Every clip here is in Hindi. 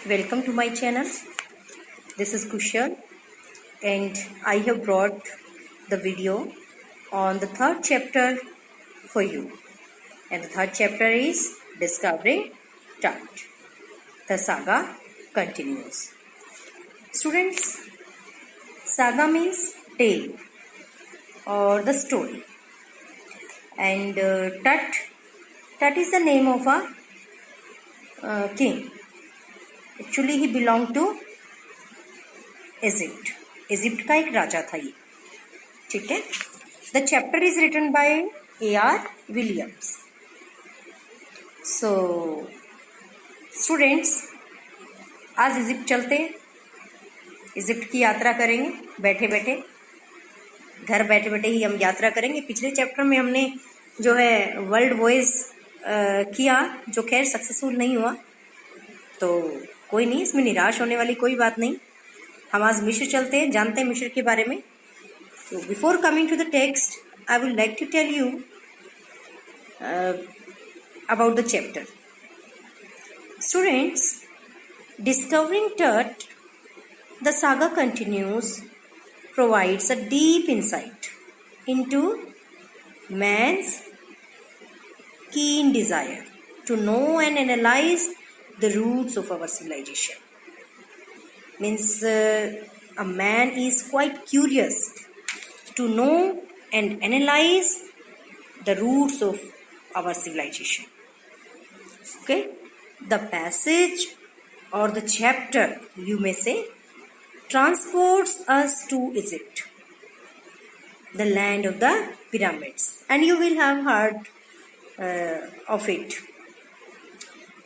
Welcome to my channel. This is Kushal and I have brought the video on the third chapter for you. And the third chapter is Discovering Tut. The saga continues. Students, saga means tale or the story. And Tut is the name of a king. Actually, he belonged to Egypt. Egypt का एक राजा था ये. ठीक है. The chapter is written by A.R. Williams. So students, आज इजिप्ट चलते हैं. इजिप्ट की यात्रा करेंगे. बैठे बैठे घर बैठे बैठे ही हम यात्रा करेंगे. पिछले चैप्टर में हमने जो है वर्ल्ड वॉइस किया, जो खैर सक्सेसफुल नहीं हुआ. तो कोई नहीं, इसमें निराश होने वाली कोई बात नहीं. हम आज मिस्र चलते हैं, जानते हैं मिस्र के बारे में. तो before coming to the text, I would like to tell you about the chapter. Students, discovering Tut, the saga continues, provides a deep insight into man's keen desire to know and analyze the roots of our civilization. Means a man is quite curious to know and analyze the roots of our civilization. Okay, the passage or the chapter, you may say, transports us to Egypt, the land of the pyramids, and you will have heard of it,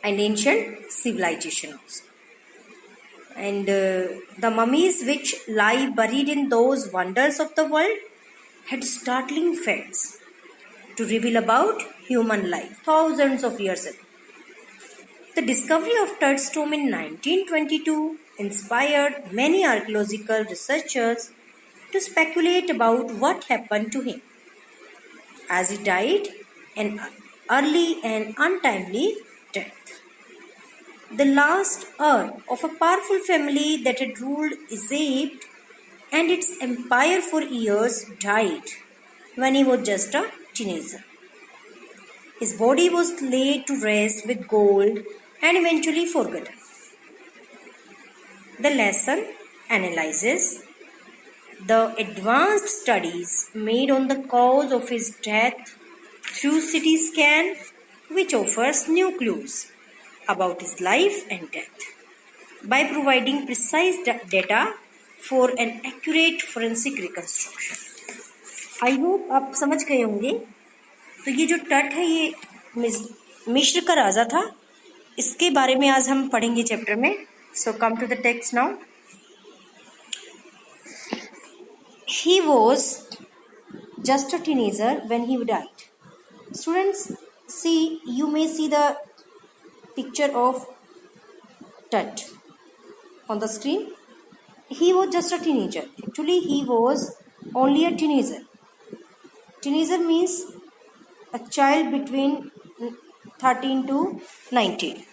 and ancient civilization also. And the mummies which lie buried in those wonders of the world had startling facts to reveal about human life thousands of years ago. The discovery of Tut's tomb in 1922 inspired many archaeological researchers to speculate about what happened to him, as he died an early and untimely death. The last heir of a powerful family that had ruled Egypt and its empire for years died when he was just a teenager. His body was laid to rest with gold and eventually forgotten. The lesson analyzes the advanced studies made on the cause of his death through CT scan, which offers new clues about his life and death by providing precise data for an accurate forensic reconstruction. I hope आप समझ गए होंगे. तो ये जो टट है, ये मिस्र का राजा था. इसके बारे में आज हम पढ़ेंगे चैप्टर में. So come to the text now. He was just a teenager when he died. Students, see, you may see the picture of Tut on the screen. He was just a teenager. Actually, he was only a teenager. Teenager means a child between 13 to 19.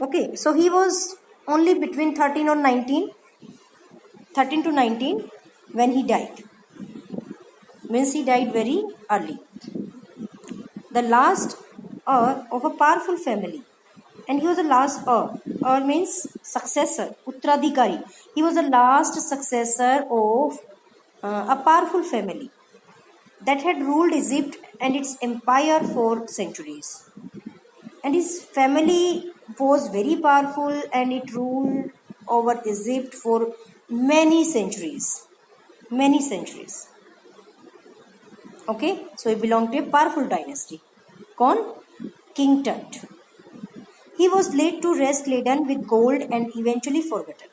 Okay, so he was only between 13 to 19 when he died. Means he died very early. The last heir of a powerful family. And he was the last heir. Heir means successor, uttradhikari. He was the last successor of a powerful family that had ruled Egypt and its empire for centuries. And his family was very powerful and it ruled over Egypt for many centuries. Many centuries. Okay, so he belonged to a powerful dynasty. Kaun? King Tut. He was laid to rest laden with gold and eventually forgotten.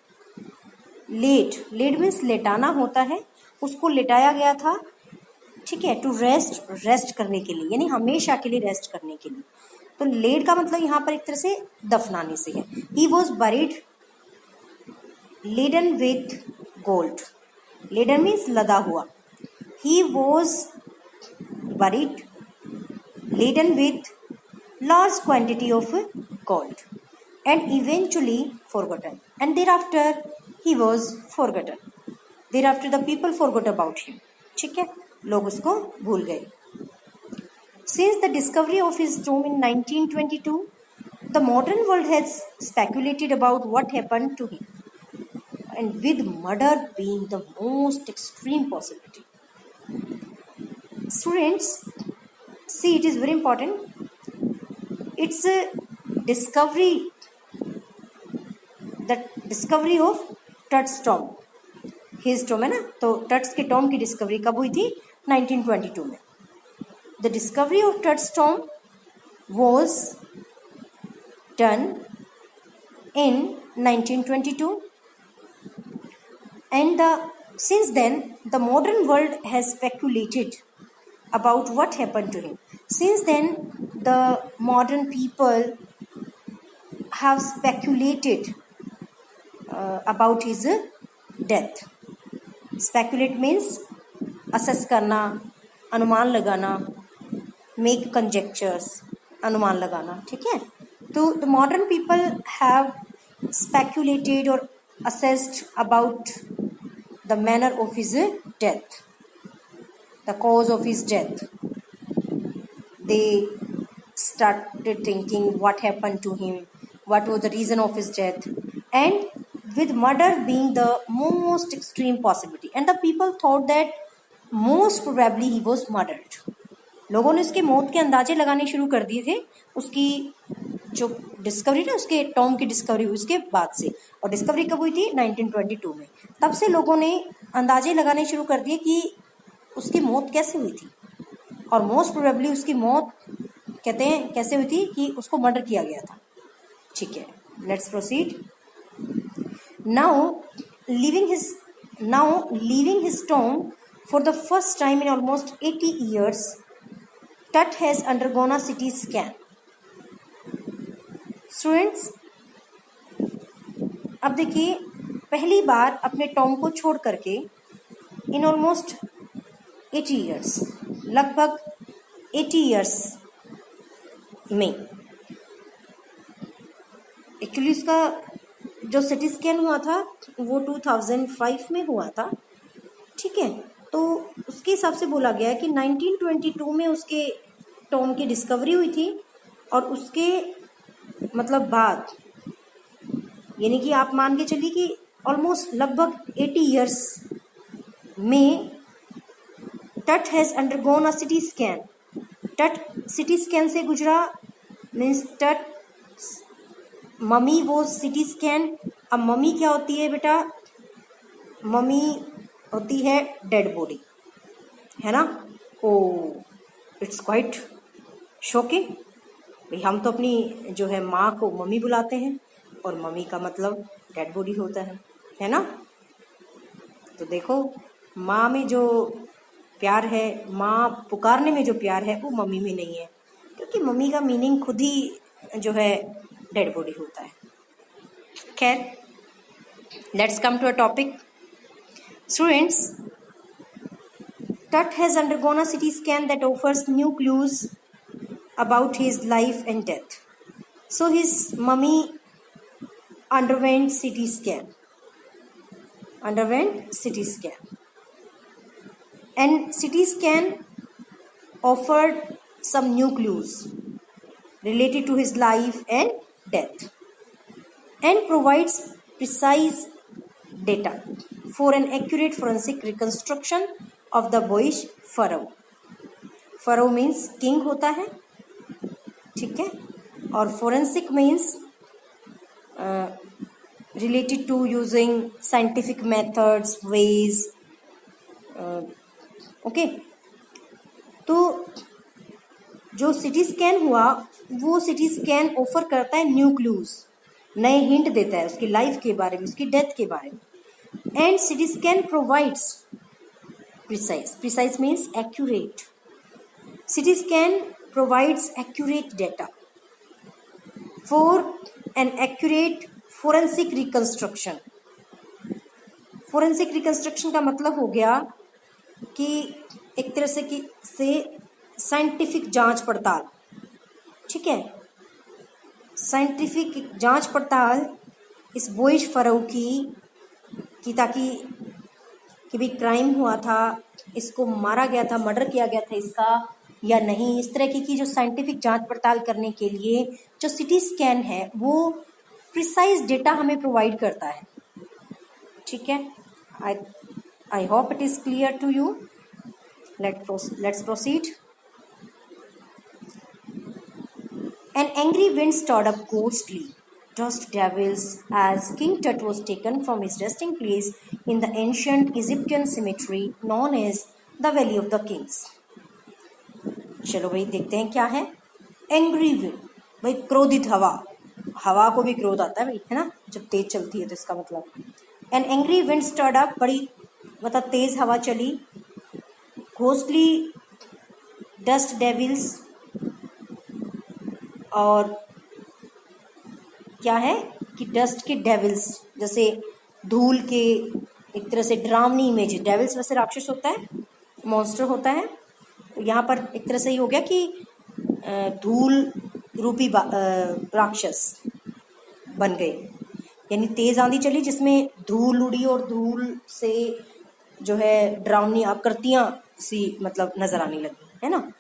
Laid means लेटाना होता है. उसको लेटाया गया था, ठीक है, टू रेस्ट करने के लिए, यानी हमेशा के लिए रेस्ट करने के लिए. तो लेड का मतलब यहाँ पर एक तरह से दफनाने से है. He was buried laden with gold. Laden means लदा हुआ. He was buried laden with large quantity of gold. and eventually forgotten. And thereafter he was forgotten. Thereafter the people forgot about him. ठीक है, लोग उसको भूल गए. Since the discovery of his tomb in 1922, the modern world has speculated about what happened to him, and with murder being the most extreme possibility. Students, see, it is very important. It's a discovery, the discovery of Tut's tomb. His tomb है ना, तो टट्स के टॉम की डिस्कवरी कब हुई थी? 1922 में. The discovery of Tut's tomb was done in 1922, and since then the modern world has speculated about what happened to him. Since then the modern people have speculated about his death. Speculate means assess करना, अनुमान लगाना, make conjectures, अनुमान लगाना. ठीक है, तो the modern people have speculated or assessed about the manner of his death, the cause of his death. They started thinking what happened to him, what was the reason of his death, and with murder being the most extreme possibility, and the people thought that most probably he was murdered. लोगों ने उसके मौत के अंदाजे लगाने शुरू कर दिए थे उसकी जो डिस्कवरी ना, उसके टॉम की डिस्कवरी उसके बाद से. और डिस्कवरी कब हुई थी? 1922 में. तब से लोगों ने अंदाजे लगाने शुरू कर दिए कि उसकी मौत कैसे हुई थी, और मोस्ट प्रोबेबली उसकी मौत कहते हैं कैसे हुई थी कि उसको मर्डर किया गया था. ठीक है, let's proceed. Now leaving his tomb for the first time in almost 80 years, Tut has undergone a CT scan. Students, अब देखिए, पहली बार अपने टॉम को छोड़ करके इन ऑलमोस्ट 80 years, लगभग 80 years में एक्चुअली इसका जो सिटी स्कैन हुआ था वो 2005 में हुआ था. ठीक है, तो उसके हिसाब से बोला गया है कि 1922 में उसके टॉम की डिस्कवरी हुई थी, और उसके मतलब बाद, यानी कि आप मान के चलिए कि ऑलमोस्ट लगभग 80 years में टट has undergone a CT scan. टट सिटी स्कैन से गुजरा, मीन्स टट मम्मी वो सिटी स्कैन. अब मम्मी क्या होती है बेटा? मम्मी होती है डेड बॉडी, है ना. ओ, इट्स क्वाइट शॉकिंग. भाई हम तो अपनी जो है माँ को मम्मी बुलाते हैं, और मम्मी का मतलब डेड बॉडी होता है ना. तो देखो, माँ में जो प्यार है, माँ पुकारने में जो प्यार है, वो मम्मी में नहीं है, क्योंकि मम्मी का मीनिंग खुद ही जो है डेड बॉडी होता है. खैर, let's come to a topic. Students, Tut has undergone a CT scan that offers new clues about his life and death. So his mummy underwent CT scan. And CT scan offered some new clues related to his life and death, and provides precise data for an accurate forensic reconstruction of the boyish pharaoh. pharaoh means king होता है, ठीक है, और forensic means related to using scientific methods, ways. Okay, तो जो सिटी स्कैन हुआ, वो सिटी स्कैन ऑफर करता है न्यू क्लूज, नए हिंट देता है उसकी लाइफ के बारे में, उसकी डेथ के बारे में. And CT scan provides precise means accurate. CT scan provides accurate data for an accurate forensic reconstruction. Forensic reconstruction का मतलब हो गया कि एक तरह से साइंटिफिक जांच पड़ताल. ठीक है, साइंटिफिक जांच पड़ताल इस बोइश फरो की ताकि कि भी क्राइम हुआ था, इसको मारा गया था, मर्डर किया गया था इसका या नहीं, इस तरह की जो साइंटिफिक जांच पड़ताल करने के लिए जो सीटी स्कैन है वो प्रिसाइज डेटा हमें प्रोवाइड करता है। ठीक है, I hope it is clear to you. Let's proceed. An angry wind stirred up ghostly dust devils as King Tut was taken from his resting place in the ancient Egyptian cemetery known as the Valley of the Kings. चलो भाई देखते हैं क्या है। एंग्री विंड, भाई क्रोधित हवा, हवा को भी क्रोध आता है भाई, है ना, जब तेज चलती है तो इसका मतलब। An angry wind stirred up, बड़ी मतलब तेज हवा चली। घोस्टली डस्ट डेविल्स, और क्या है कि डस्ट के डेविल्स, जैसे धूल के, एक तरह से डरावनी इमेज। डेविल्स वैसे राक्षस होता है, मॉन्स्टर होता है, तो यहाँ पर एक तरह से ही हो गया कि धूल रूपी राक्षस बन गए, यानी तेज आंधी चली जिसमें धूल उड़ी और धूल से जो है डरावनी आकृतियां सी मतलब नजर आने लगी, है ना।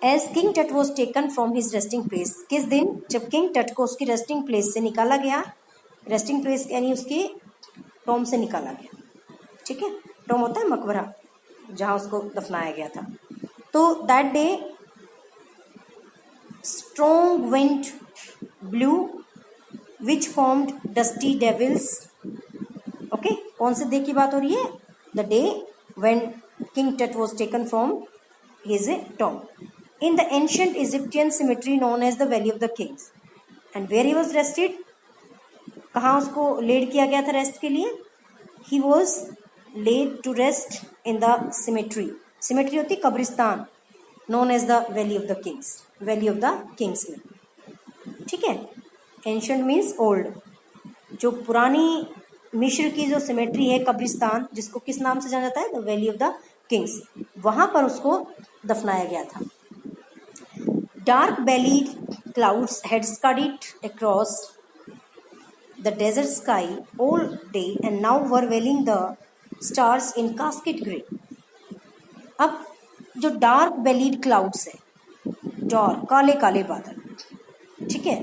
As King Tut was taken from his resting place, किस दिन, जब किंग टट को उसकी रेस्टिंग प्लेस से निकाला गया। रेस्टिंग प्लेस यानी उसके टॉम से निकाला गया। ठीक है, टॉम होता है मकबरा जहां उसको दफनाया गया था। तो that day strong wind blew which formed dusty devils. Okay, कौन से डे की बात हो रही है? The day when King Tut was taken from his tomb in the ancient Egyptian cemetery known as the Valley of the Kings, and where he was rested, कहाँ उसको लेड किया गया था रेस्ट के लिए? He was laid to rest in the cemetery. cemetery होती कब्रिस्तान, known as the Valley of the Kings, Valley of the Kings में। ठीक है, ancient means old, जो पुरानी मिस्र की जो सिमेट्री है कब्रिस्तान, जिसको किस नाम से जाना जाता है? The valley of the Kings, वहां पर उसको दफनाया गया था। Dark bellied clouds had scudded across the desert sky all day and now were veiling the stars in cascade grey. अब जो डार्क बेलीड क्लाउड्स है, डार्क काले काले बादल, ठीक है,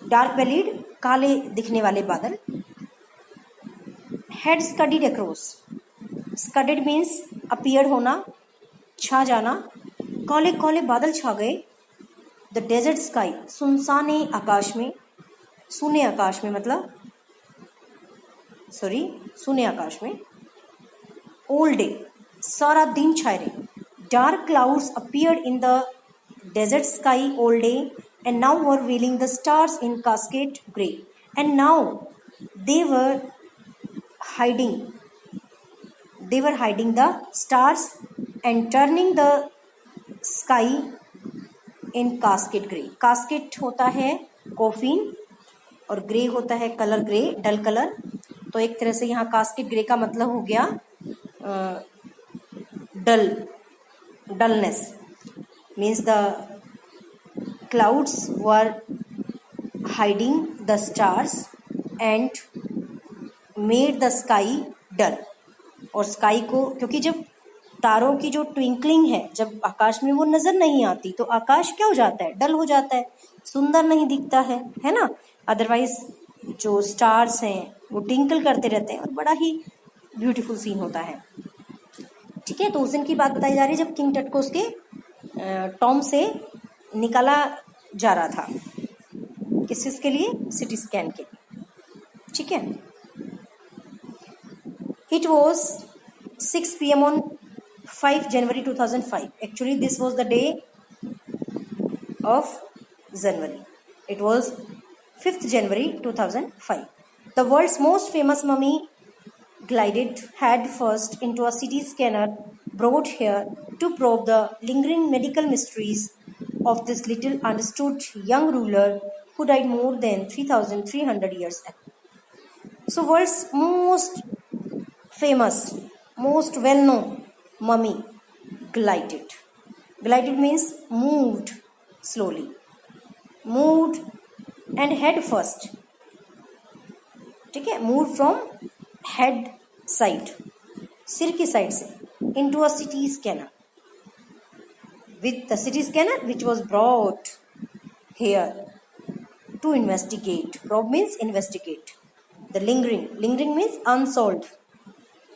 डार्क बेलीड काले दिखने वाले बादल, had scudded across, scudded means appear होना, छा जाना, काले काले बादल छा गए। द डेजर्ट स्काई, सुनसाने आकाश में, सूने आकाश में मतलब सूने आकाश में। ऑल डे, सारा दिन छाए रहे। Dark clouds appeared in the desert sky all day and now were wheeling the stars in cascade grey and now they were hiding the stars and turning the sky in casket grey. Casket होता है कॉफिन और ग्रे होता है कलर ग्रे, डल कलर। तो एक तरह से यहाँ कास्केट ग्रे का मतलब हो गया dullness, means the clouds were hiding the stars and made the sky dull. और स्काई को, क्योंकि जब तारों की जो ट्विंकलिंग है जब आकाश में वो नजर नहीं आती तो आकाश क्या हो जाता है? डल हो जाता है, सुंदर नहीं दिखता है ना। अदरवाइज जो स्टार्स हैं वो ट्विंकल करते रहते हैं और बड़ा ही ब्यूटीफुल सीन होता है। ठीक है, तो उस दिन की बात बताई जा रही है जब किंग टट को उसके टॉम से निकाला जा रहा था। किस चीज के लिए? सिटी स्कैन के लिए। ठीक है, it was 6 PM on 5 January 2005. Actually, this was the day of January. It was 5th January 2005. The world's most famous mummy glided head first into a CT scanner brought here to probe the lingering medical mysteries of this little understood young ruler who died more than 3,300 years ago. So, world's most famous, most well-known mummy glided. Glided means moved slowly. moved and head first, ठीक है, moved from head side, सिर की साइड से, into a CT scanner, with the CT scanner which was brought here to investigate. Probe means investigate. The lingering means unsolved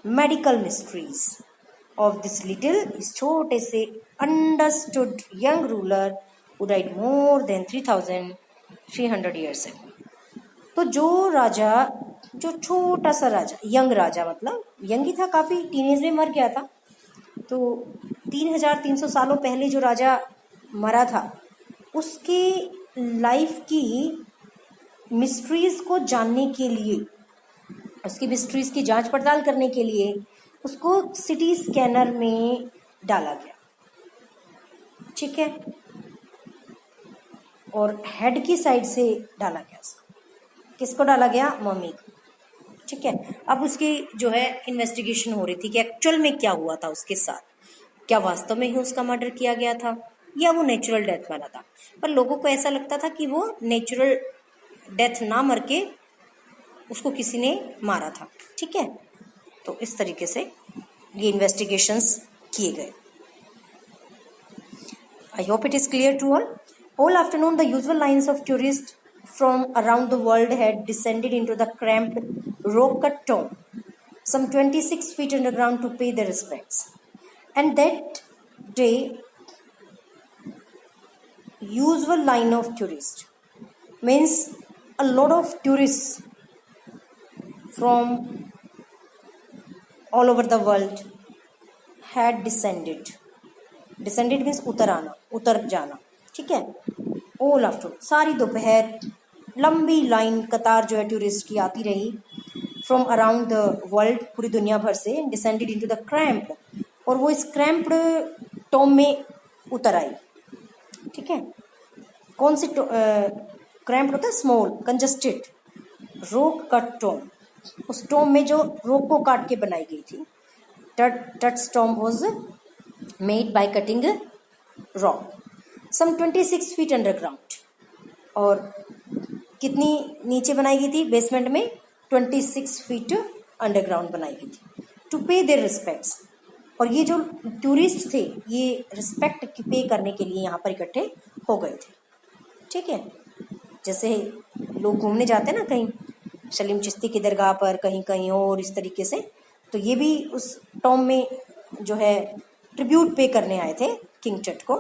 medical mysteries of this little, इस छोटे से understood young ruler who died more than 3,300 years ago. तो जो छोटा सा राजा, यंग राजा, मतलब यंग ही था, काफी टीनेज में मर गया था, तो 3,300 सालों पहले जो राजा मरा था, उसके लाइफ की मिस्ट्रीज को जानने के लिए, उसकी मिस्ट्रीज की जांच पड़ताल करने के लिए उसको सिटी स्कैनर में डाला गया, ठीक है, और हेड की साइड से डाला गया। किसको डाला गया? मम्मी को, ठीक है। अब उसकी जो है इन्वेस्टिगेशन हो रही थी कि एक्चुअल में क्या हुआ था उसके साथ, क्या वास्तव में ही उसका मर्डर किया गया था या वो नेचुरल डेथ वाला था। पर लोगों को ऐसा लगता था कि वो नेचुरल डेथ ना मर के उसको किसी ने मारा था, ठीक है। तो इस तरीके से ये इन्वेस्टिगेशंस किए गए। I hope it is clear to all. All afternoon, the usual lines of tourists from around the world had descended into the cramped rock-cut tomb, some 26 feet underground, to pay their respects. And that day, usual line of tourists means a lot of tourists from all over the world had descended. Descended means उतर आना, उतर जाना, ठीक है। ऑल आफ्टरनून, सारी दोपहर लंबी लाइन, कतार जो है टूरिस्ट की आती रही फ्रॉम अराउंड द वर्ल्ड, पूरी दुनिया भर से, डिसेंडेड इनटू द क्रैम्प्ड, और वो इस क्रैम्प्ड टॉम में उतर आई, ठीक है। कौन सी क्रैम्प्ड होता है? Small congested rock cut tomb, उस टॉम में जो रोक को काट के बनाई गई थी। Tut's tomb was made by cutting a rock some 26 feet underground, और कितनी नीचे बनाई गई थी? बेसमेंट में 26 फीट अंडरग्राउंड बनाई गई थी, टू पे देयर रिस्पेक्ट्स। और ये जो टूरिस्ट थे ये रिस्पेक्ट पे करने के लिए यहाँ पर इकट्ठे हो गए थे, ठीक है। जैसे लोग घूमने जाते हैं ना कहीं, सलीम चिश्ती की दरगाह पर, कहीं कहीं और इस तरीके से, तो ये भी उस टॉम में जो है ट्रिब्यूट पे करने आए थे किंग टट को,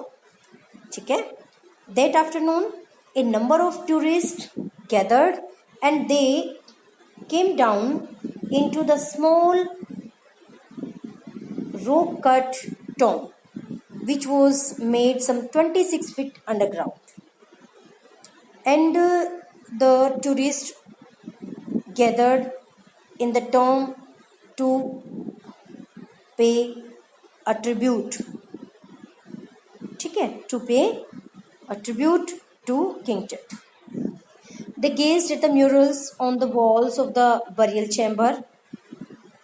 ठीक है। That afternoon A number of tourist gathered and they came down into the small rock cut tomb which was made some 26 feet underground, and the tourists gathered in the tomb to pay a tribute, ठीक है, to pay a tribute to King Tut. They gazed at the murals on the walls of the burial chamber.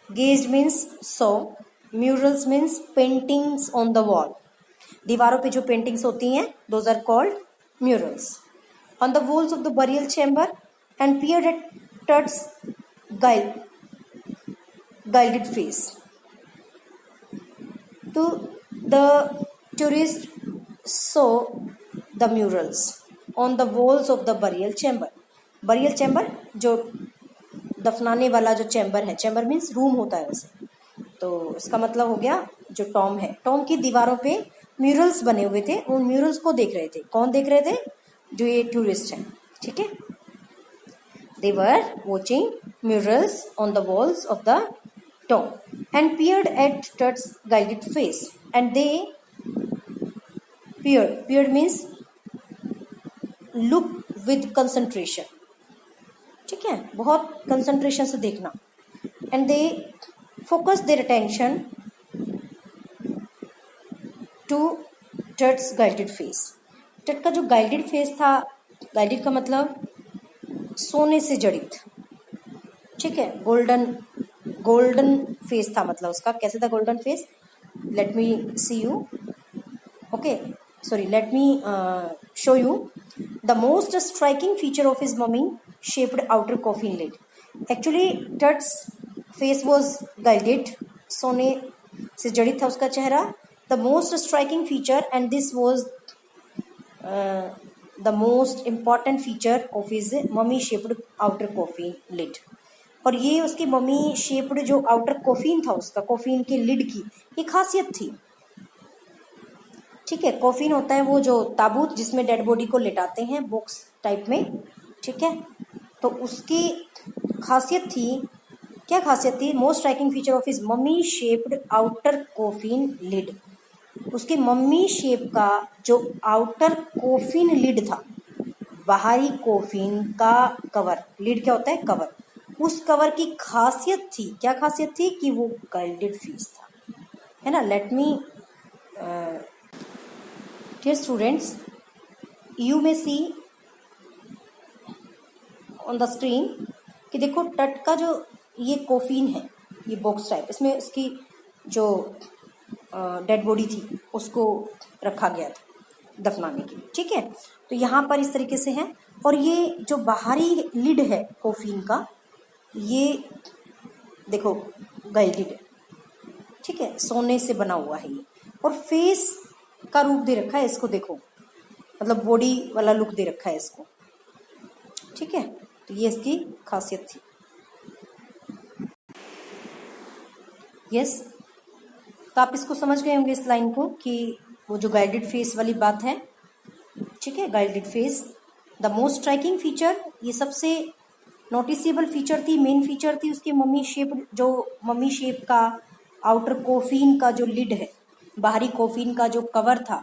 Gazed means saw, murals means paintings on the wall. दीवारों पे जो पेंटिंग्स होती हैं, those are called murals. On the walls of the burial chamber, and peered at Tut's gilded face. तो the tourist saw the murals on the walls of the burial chamber. burial chamber जो दफनाने वाला जो चैम्बर है, चैम्बर मीन्स रूम होता है वैसे, तो इसका मतलब हो गया जो टॉम है, टॉम की दीवारों पे म्यूरल्स बने हुए थे, उन म्यूरल्स को देख रहे थे। कौन देख रहे थे? जो ये टूरिस्ट हैं, ठीक है। They were watching murals on the walls of the tomb and peered at Tut's gilded face. And they peered means look with concentration, ठीक है, बहुत concentration से देखना। And they focused their attention to Tut's gilded face. Tut का जो gilded face था, gilded का मतलब सोने से जड़ित, ठीक है, गोल्डन फेस था, मतलब उसका कैसे था golden face? Let me see you, okay, sorry, let me show you. The most striking feature of his mummy-shaped outer coffin lid. Actually, Tut's face was gilded. सोने से जड़ित था उसका चेहरा. The most striking feature, and this was the most important feature of his mummy-shaped outer coffin lid. और ये उसकी मम्मी शेप्ड जो आउटर कॉफिन था उसका, कॉफिन के लिड की ये खासियत थी. ठीक है, कॉफिन होता है वो जो ताबूत जिसमें डेड बॉडी को लेटाते हैं बॉक्स टाइप में. ठीक है, तो उसकी खासियत थी. क्या खासियत थी? Most striking feature of his mummy shaped outer coffin lid. उसके मम्मी शेप का जो आउटर कॉफिन लिड था, बाहरी कॉफिन का कवर. लिड क्या होता है? कवर. उस कवर की खासियत थी. क्या खासियत थी? कि वो गल्डेड फेस था, है ना. Let me Dear students, you may see on the screen कि देखो टट का जो ये कॉफिन है, ये बॉक्स टाइप, इसमें इसकी जो डेड बॉडी थी उसको रखा गया था दफनाने के लिए. ठीक है, तो यहाँ पर इस तरीके से है. और ये जो बाहरी लिड है कॉफिन का, ये देखो गल्डेड. ठीक है, सोने से बना हुआ है ये. और फेस का रूप दे रखा है इसको. देखो मतलब बॉडी वाला लुक दे रखा है इसको. ठीक है, तो ये इसकी खासियत थी. यस, तो आप इसको समझ गए होंगे इस लाइन को कि वो जो गाइडेड फेस वाली बात है. ठीक है, guided face. The most striking feature, ये सबसे नोटिसेबल फीचर थी, मेन फीचर थी उसकी मम्मी शेप, जो मम्मी शेप का आउटर कॉफिन का जो लिड है, बाहरी कॉफिन का जो कवर था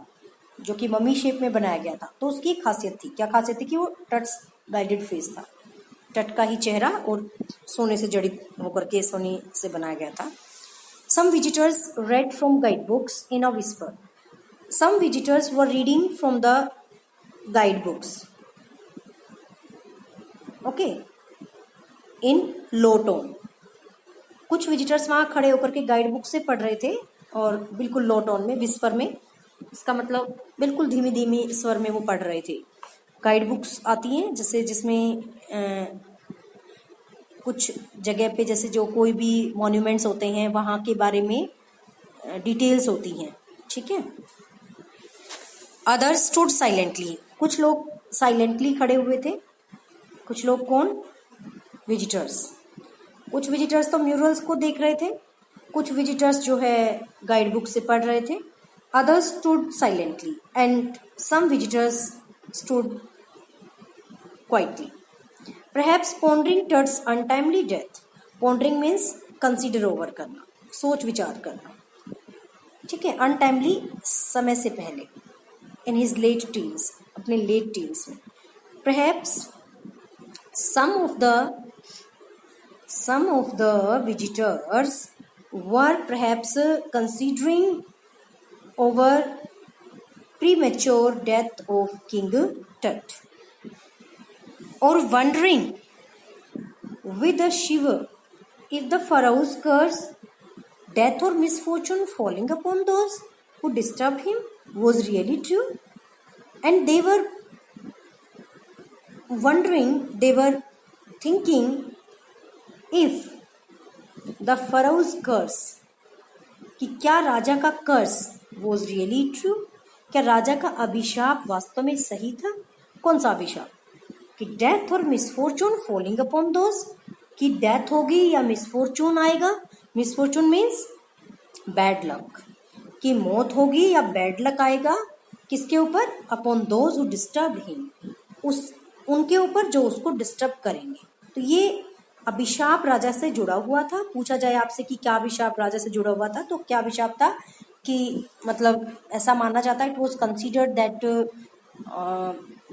जो कि मम्मी शेप में बनाया गया था, तो उसकी खासियत थी. क्या खासियत थी? कि वो टट्स गाइडेड फेस था. टट का ही चेहरा और सोने से जड़ित होकर के सोने से बनाया गया था. Some visitors read from guidebooks in a whisper. Some visitors were reading from the guidebooks. Okay, in low tone. कुछ विजिटर्स वहाँ खड़े होकर के गाइड बुक से पढ़ रहे थे और बिल्कुल लो टोन में, विस्पर में. इसका मतलब बिल्कुल धीमी धीमी स्वर में वो पढ़ रहे थे. गाइड बुक्स आती हैं जैसे जिसमें कुछ जगह पे जैसे जो कोई भी मॉन्यूमेंट्स होते हैं वहाँ के बारे में डिटेल्स होती हैं. ठीक है. Others stood silently. कुछ लोग साइलेंटली खड़े हुए थे. कुछ लोग कौन? विजिटर्स. कुछ विजिटर्स तो म्यूरल्स को देख रहे थे, कुछ विजिटर्स जो है गाइड बुक से पढ़ रहे थे. Others stood silently and some visitors stood quietly. Perhaps pondering Tut's untimely death. Pondering means consider over करना, सोच विचार करना. ठीक है, अनटाइमली समय से पहले. इन हिज लेट टीन्स, अपने लेट टीन्स में. Perhaps some of the visitors were perhaps considering over premature death of King Tut, or wondering with a shiver if the pharaoh's curse, death or misfortune falling upon those who disturbed him was really true. And they were wondering, they were thinking if the pharaoh's curse, कि क्या राजा का कर्स was really true, क्या राजा का अभिशाप वास्तव में सही था. कौन सा अभिशाप? कि डेथ और मिसफॉर्चून फॉलिंग अपॉन दोज, कि डेथ होगी या मिसफॉर्चून आएगा. मिसफॉर्चून मीन्स बैड लक, कि मौत होगी या बैड लक आएगा. किसके ऊपर? Upon those who disturb him, उस उनके ऊपर जो उसको डिस्टर्ब करेंगे. तो ये अभिशाप राजा से जुड़ा हुआ था. पूछा जाए आपसे कि क्या अभिशाप राजा से जुड़ा हुआ था, तो क्या अभिशाप था कि मतलब ऐसा माना जाता है, it was considered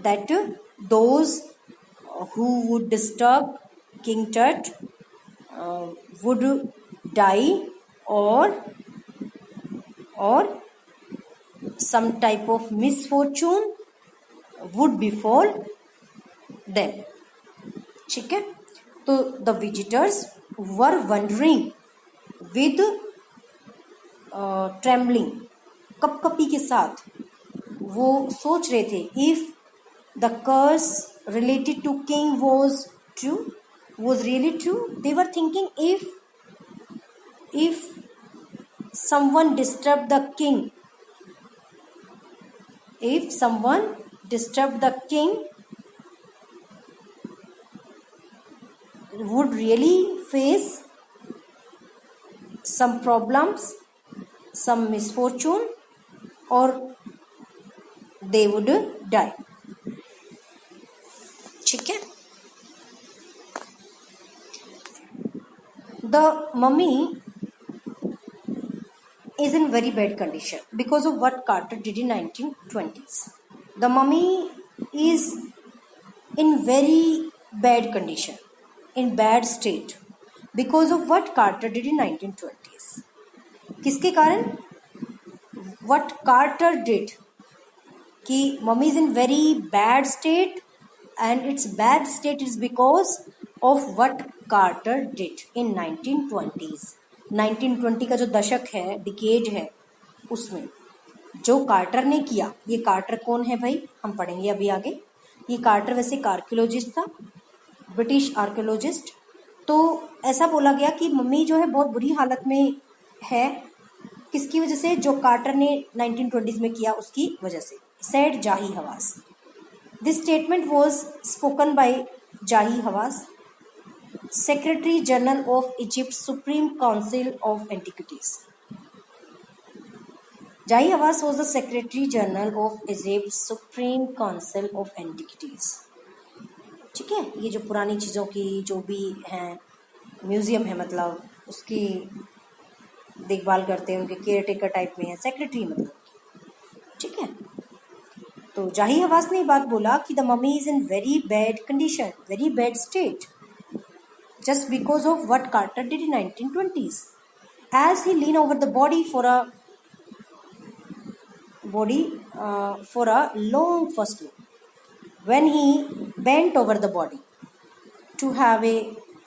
that those who would disturb king Tut would die or some type of misfortune would befall them. ठीक है, तो the visitors were wondering with trembling, कपकपी के साथ वो सोच रहे थे, if the curse related to king was true, was really true. They were thinking if someone disturbed the king, if someone disturbed the king, would really face some problems, some misfortune, or they would die. ठीक है. The mummy is in very bad condition because of what Carter did in 1920s. The mummy is in very bad condition, in bad state because of what Carter did in 1920s. किसके कारण? What Carter did कि mummy is in very bad state, and its bad state is because of what Carter did in 1920s. 1920 का जो दशक है, डिकेड है, उसमें जो कार्टर ने किया. ये कार्टर कौन है भाई, हम पढ़ेंगे अभी आगे. ये कार्टर वैसे एक आर्कियोलॉजिस्ट था, ब्रिटिश आर्कियोलॉजिस्ट. तो ऐसा बोला गया कि मम्मी जो है बहुत बुरी हालत में है. किसकी वजह से? जो कार्टर ने 1920s में किया उसकी वजह से, said Jahi Hawass. This statement was spoken by Jahi Hawass, Secretary General of Egypt's Supreme Council of Antiquities. Jahi Hawass was the Secretary General of Egypt's Supreme Council of Antiquities. ठीक है, ये जो पुरानी चीज़ों की जो भी हैं, म्यूजियम है मतलब, उसकी देखभाल करते हैं, उनके केयर टेकर टाइप में है, सेक्रेटरी मतलब. ठीक है. तो जाही हवास ने बात बोला कि the mummy is in very bad condition, very bad state, just because of what Carter did in 1920s. As he leaned over the body for a long first look, when he bent over the body to have a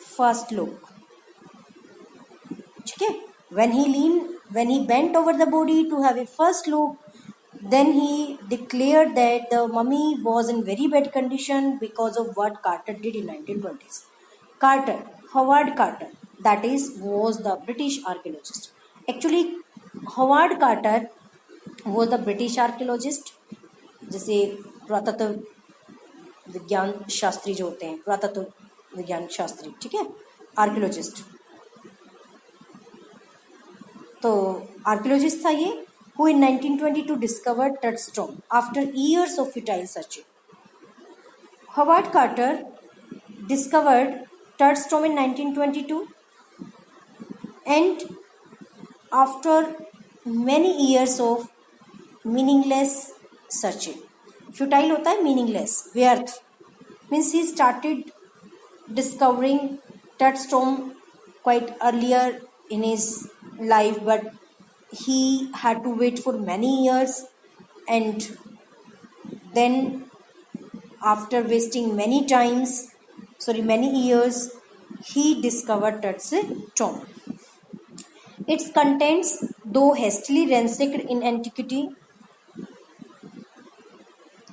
first look, ठीक है, when he bent over the body to have a first look, then he declared that the mummy was in very bad condition because of what Carter did in 1920s. Carter, Howard Carter, that is, was the British archaeologist. Actually, Howard Carter was the British archaeologist. जैसे पुरातत्व विज्ञान शास्त्री जो होते हैं, पुरातत्व विज्ञान शास्त्री, ठीक है, आर्कियोलॉजिस्ट. तो आर्कियोलॉजिस्ट था ये, who in 1922 discovered Tudstone after years of futile searching. Howard Carter discovered Tudstone in 1922, and after many years of meaningless searching. Futile होता है meaningless, व्यर्थ, means he started discovering Tudstone quite earlier in his life, but he had to wait for many years, and then after wasting many years, he discovered Tudstone. Its contents, though hastily ransacked in antiquity,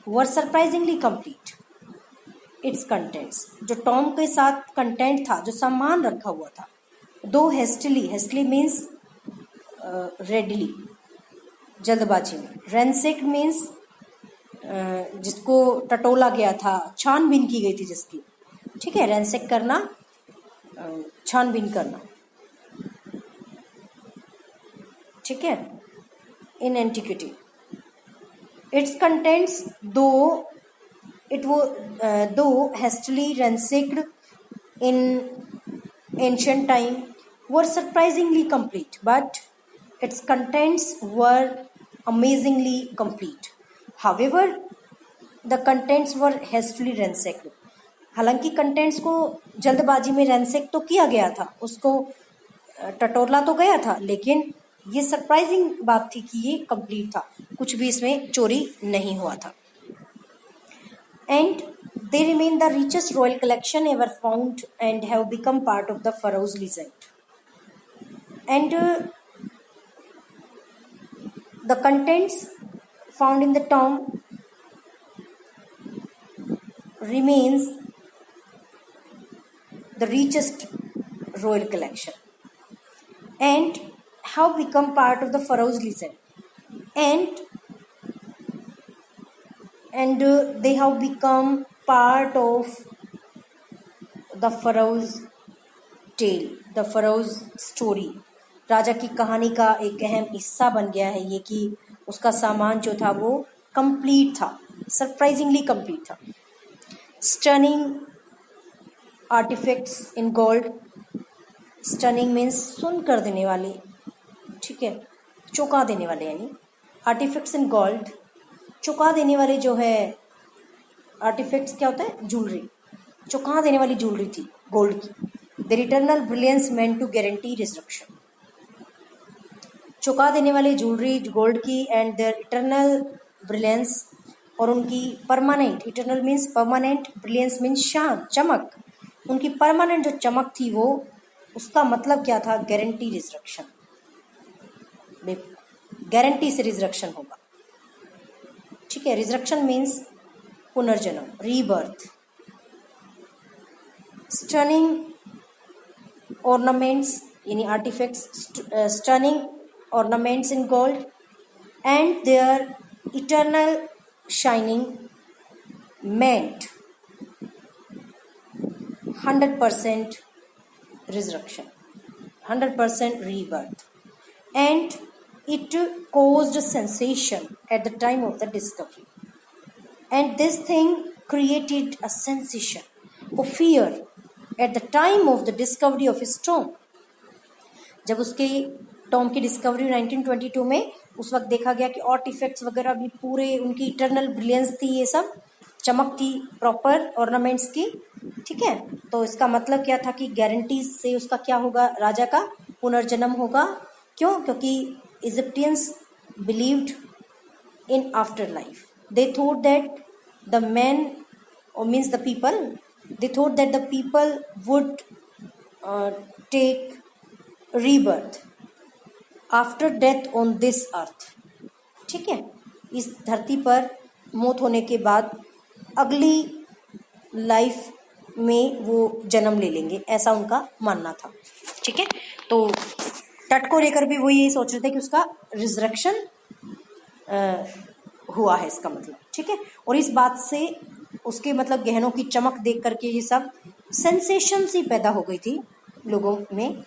were surprisingly complete. Its contents, जो टॉम के साथ कंटेंट था, जो सामान रखा हुआ था, though hastily means readily, जल्दबाजी में. ransacked means जिसको टटोला गया था, छानबीन की गई थी जिसकी. ठीक है, रैंसेक करना, छानबीन करना. ठीक है, in antiquity. Its contents, though hastily ransacked in ancient time, were surprisingly complete, but its contents were amazingly complete. However, the contents were hastily ransacked. हालांकि कंटेंट्स को जल्दबाजी में रैंसेक तो किया गया था, उसको टटोला तो गया था, लेकिन ये सरप्राइजिंग बात थी कि ये कंप्लीट था, कुछ भी इसमें चोरी नहीं हुआ था. And they remain the richest royal collection ever found and have become part of the furrows legend. And the contents found in the tomb remains the richest royal collection and have become part of the pharaoh's legend, and they have become part of the pharaoh's tale, the pharaoh's story. राजा की कहानी का एक अहम हिस्सा बन गया है ये कि उसका सामान जो था वो कंप्लीट था, सरप्राइजिंगली कंप्लीट था. Stunning artifacts in gold. Stunning means सुन कर देने वाले, ठीक है, चौंका देने वाले, यानी आर्टिफैक्ट्स इन गोल्ड, चौंका देने वाले जो है. आर्टिफैक्ट्स क्या होता है? ज्वेलरी, चौंका देने वाली ज्वेलरी थी गोल्ड की. Their eternal brilliance meant to guarantee resurrection. चौंका देने वाली ज्वेलरी गोल्ड की एंड देयर इटर्नल ब्रिलियंस, और उनकी permanent, eternal means permanent, brilliance means शान, चमक. उनकी परमानेंट जो चमक थी वो, उसका मतलब क्या था? Guarantee resurrection. गारंटी से रिजरेक्शन होगा, ठीक है. रिजरेक्शन मीन्स पुनर्जन्म, रीबर्थ. स्टनिंग ऑर्नामेंट्स यानी artifacts, stunning ornaments in gold and their eternal shining meant 100% resurrection, 100% rebirth, and it caused a sensation at the time of the discovery, and this thing created a sensation of fear at the time of the discovery of his tomb. जब उसके टॉम की डिस्कवरी 1922 में, उस वक्त देखा गया कि आर्टिफैक्ट्स वगैरह भी पूरे, उनकी इटर्नल ब्रिलियंस थी, ये सब चमक थी प्रॉपर ऑर्नामेंट्स की, ठीक है. तो इसका मतलब क्या था कि गारंटी से उसका क्या होगा? राजा का पुनर्जन्म होगा. क्यों? क्योंकि Egyptians believed in after life. They thought that the man, or means the people, they thought that the people would take rebirth after death on this earth, ठीक है. इस धरती पर मौत होने के बाद अगली लाइफ में वो जन्म ले लेंगे, ऐसा उनका मानना था, ठीक है. तो तट को लेकर भी वो ये सोच रहे थे कि उसका रिजरेक्शन हुआ है, इसका मतलब, ठीक है. और इस बात से उसके मतलब गहनों की चमक देख करके ये सब सेंसेशन सी पैदा हो गई थी लोगों में.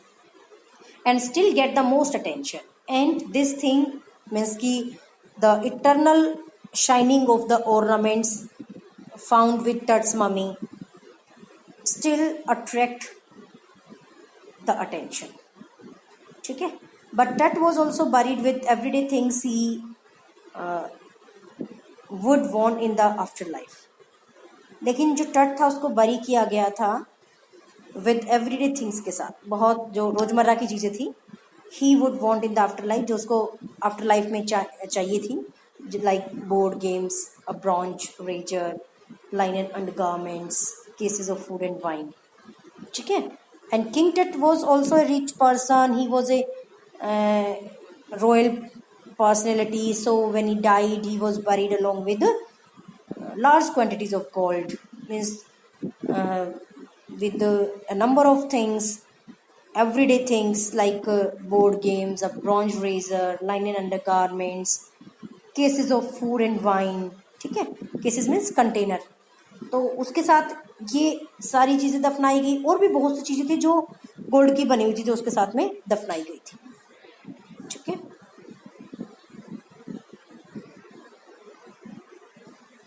And still get the most attention, and this thing means की the eternal shining of the ornaments found with Tut's mummy still attract the attention, ठीक है. But Tut was also buried with everyday things he would want in the after life. लेकिन जो टट था उसको बरी किया गया था विद एवरीडे थिंग्स के साथ, बहुत जो रोजमर्रा की चीज़ें थी. He would want in the after life, जो उसको आफ्टर लाइफ में चाहिए थी, like board games, a bronze razor, linen undergarments, cases of food and wine, ठीक है. And King Tut was also a rich person. He was a royal personality. So when he died he was buried along with large quantities of gold, means with a number of things, everyday things like board games, a bronze razor, linen undergarments, cases of food and wine, ठीक है. cases means container. तो उसके साथ ये सारी चीज़ें दफनाई गई, और भी बहुत सी चीज़ें थी जो गोल्ड की बनी हुई थी जो उसके साथ में दफनाई गई थी.